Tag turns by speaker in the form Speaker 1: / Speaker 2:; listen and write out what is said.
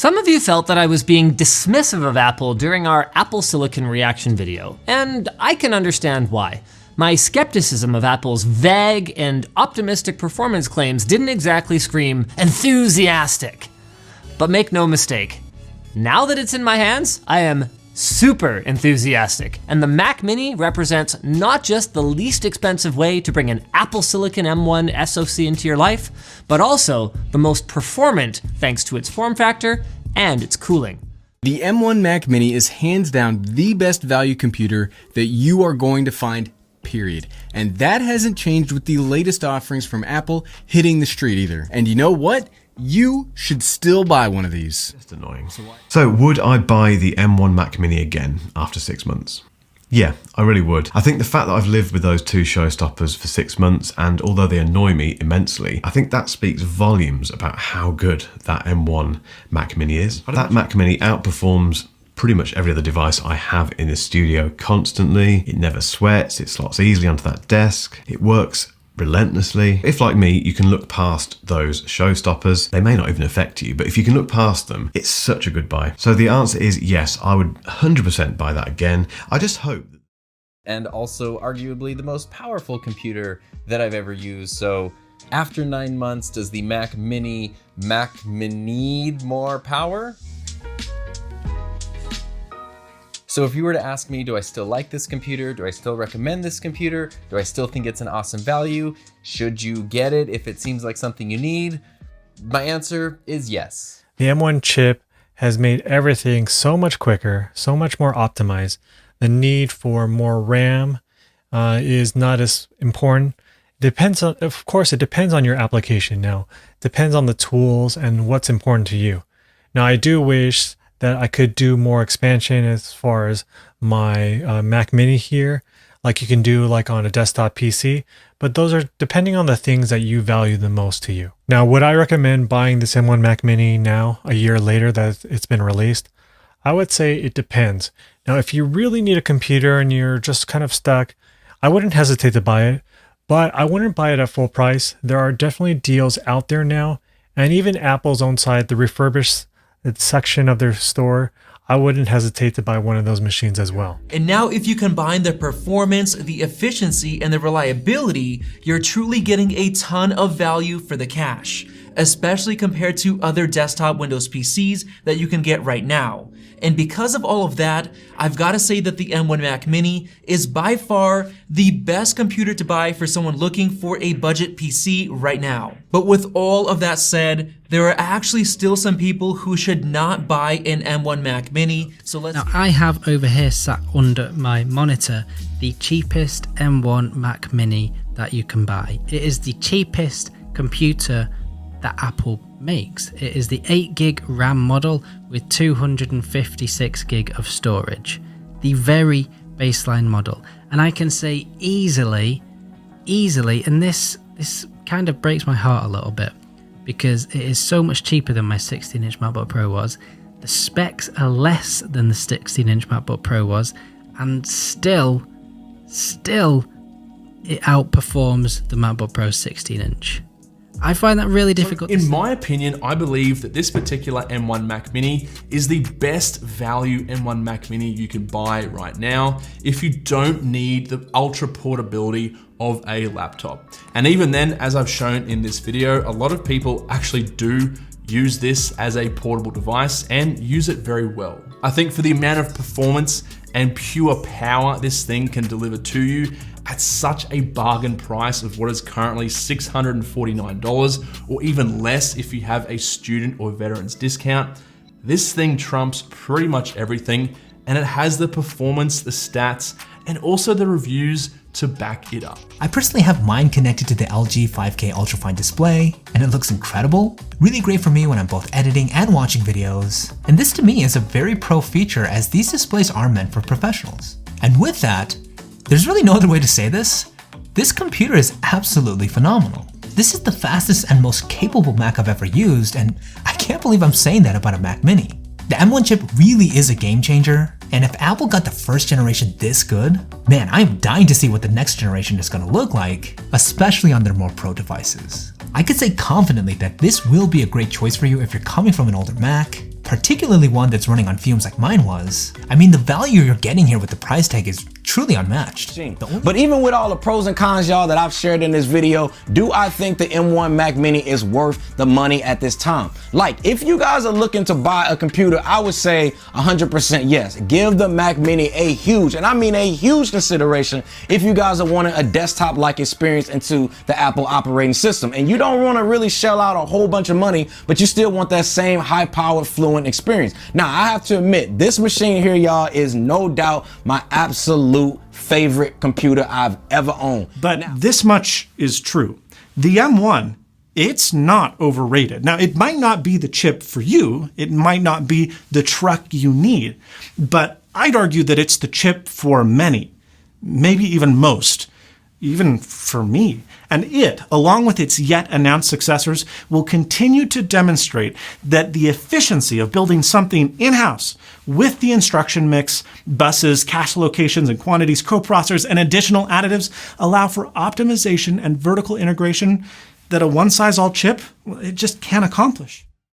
Speaker 1: Some of you felt that I was being dismissive of Apple during our Apple Silicon reaction video, and I can understand why. My skepticism of Apple's vague and optimistic performance claims didn't exactly scream enthusiastic. But make no mistake, now that it's in my hands, I am super enthusiastic, and the Mac Mini represents not just the least expensive way to bring an Apple Silicon M1 SoC into your life, but also the most performant thanks to its form factor and its cooling.
Speaker 2: The M1 Mac Mini is hands down the best value computer that you are going to find, period. And that hasn't changed with the latest offerings from Apple hitting the street either. And you know what? You should still buy one of these.
Speaker 3: Just annoying. So would I buy the M1 Mac Mini again after 6 months? Yeah, I really would. I think the fact that I've lived with those two showstoppers for 6 months, and although they annoy me immensely, I think that speaks volumes about how good that M1 Mac Mini is. That Mac Mini outperforms pretty much every other device I have in the studio constantly. It never sweats, it slots easily onto that desk, it works relentlessly. If, like me, you can look past those showstoppers, they may not even affect you, but if you can look past them, it's such a good buy. So the answer is yes, I would 100% buy that again. I just hope.
Speaker 4: And also arguably the most powerful computer that I've ever used. So after 9 months, does the Mac Mini need more power? So if you were to ask me, do I still like this computer? Do I still recommend this computer? Do I still think it's an awesome value? Should you get it if it seems like something you need? My answer is yes.
Speaker 5: The M1 chip has made everything so much quicker, so much more optimized. The need for more RAM is not as important. Depends on, of course, it depends on your application now. Depends on the tools and what's important to you. Now, I do wish that I could do more expansion as far as my Mac Mini here, like you can do like on a desktop PC, but those are depending on the things that you value the most to you. Now, would I recommend buying this M1 Mac Mini now, a year later that it's been released? I would say it depends. Now, if you really need a computer and you're just kind of stuck, I wouldn't hesitate to buy it, but I wouldn't buy it at full price. There are definitely deals out there now, and even Apple's own site, the refurbished section of their store, I wouldn't hesitate to buy one of those machines as well.
Speaker 6: And now if you combine the performance, the efficiency, and the reliability, you're truly getting a ton of value for the cash, especially compared to other desktop Windows PCs that you can get right now. And because of all of that, I've got to say that the M1 Mac Mini is by far the best computer to buy for someone looking for a budget PC right now. But with all of that said, there are actually still some people who should not buy an M1 Mac Mini. So let's...
Speaker 7: Now I have over here sat under my monitor the cheapest M1 Mac Mini that you can buy. It is the cheapest computer that Apple makes. It is the 8GB RAM model with 256 gig of storage, the very baseline model. And I can say easily, and this kind of breaks my heart a little bit because it is so much cheaper than my 16-inch MacBook Pro was. The specs are less than the 16-inch MacBook Pro was, and still it outperforms the MacBook Pro 16-inch. I find that really difficult.
Speaker 8: In my opinion, I believe that this particular M1 Mac Mini is the best value M1 Mac Mini you can buy right now if you don't need the ultra portability of a laptop. And even then, as I've shown in this video, a lot of people actually do use this as a portable device and use it very well. I think for the amount of performance and pure power this thing can deliver to you at such a bargain price of what is currently $649 or even less if you have a student or veterans discount, this thing trumps pretty much everything, and it has the performance, the stats, and also the reviews to back it up.
Speaker 9: I personally have mine connected to the LG 5K ultrafine display, and it looks incredible. Really great for me when I'm both editing and watching videos. And this to me is a very pro feature, as these displays are meant for professionals. And with that, there's really no other way to say this. This computer is absolutely phenomenal. This is the fastest and most capable Mac I've ever used, and I can't believe I'm saying that about a Mac Mini. The M1 chip really is a game changer, and if Apple got the first generation this good, man, I'm dying to see what the next generation is going to look like, especially on their more pro devices. I could say confidently that this will be a great choice for you if you're coming from an older Mac, particularly one that's running on fumes like mine was. I mean, the value you're getting here with the price tag is truly unmatched.
Speaker 10: But even with all the pros and cons, y'all, that I've shared in this video, do I think the M1 Mac Mini is worth the money at this time? Like, if you guys are looking to buy a computer, I would say 100% yes. Give the Mac Mini a huge, and I mean a huge consideration if you guys are wanting a desktop-like experience into the Apple operating system. And you don't want to really shell out a whole bunch of money, but you still want that same high-powered, fluent experience. Now, I have to admit, this machine here, y'all, is no doubt my absolute favorite computer I've ever owned.
Speaker 11: But this much is true. The M1, it's not overrated. Now, it might not be the chip for you. It might not be the truck you need. But I'd argue that it's the chip for many, maybe even most, even for me. And it, along with its yet announced successors, will continue to demonstrate that the efficiency of building something in-house with the instruction mix, buses, cache locations and quantities, coprocessors, and additional additives allow for optimization and vertical integration that a one-size-all chip, it just can't accomplish.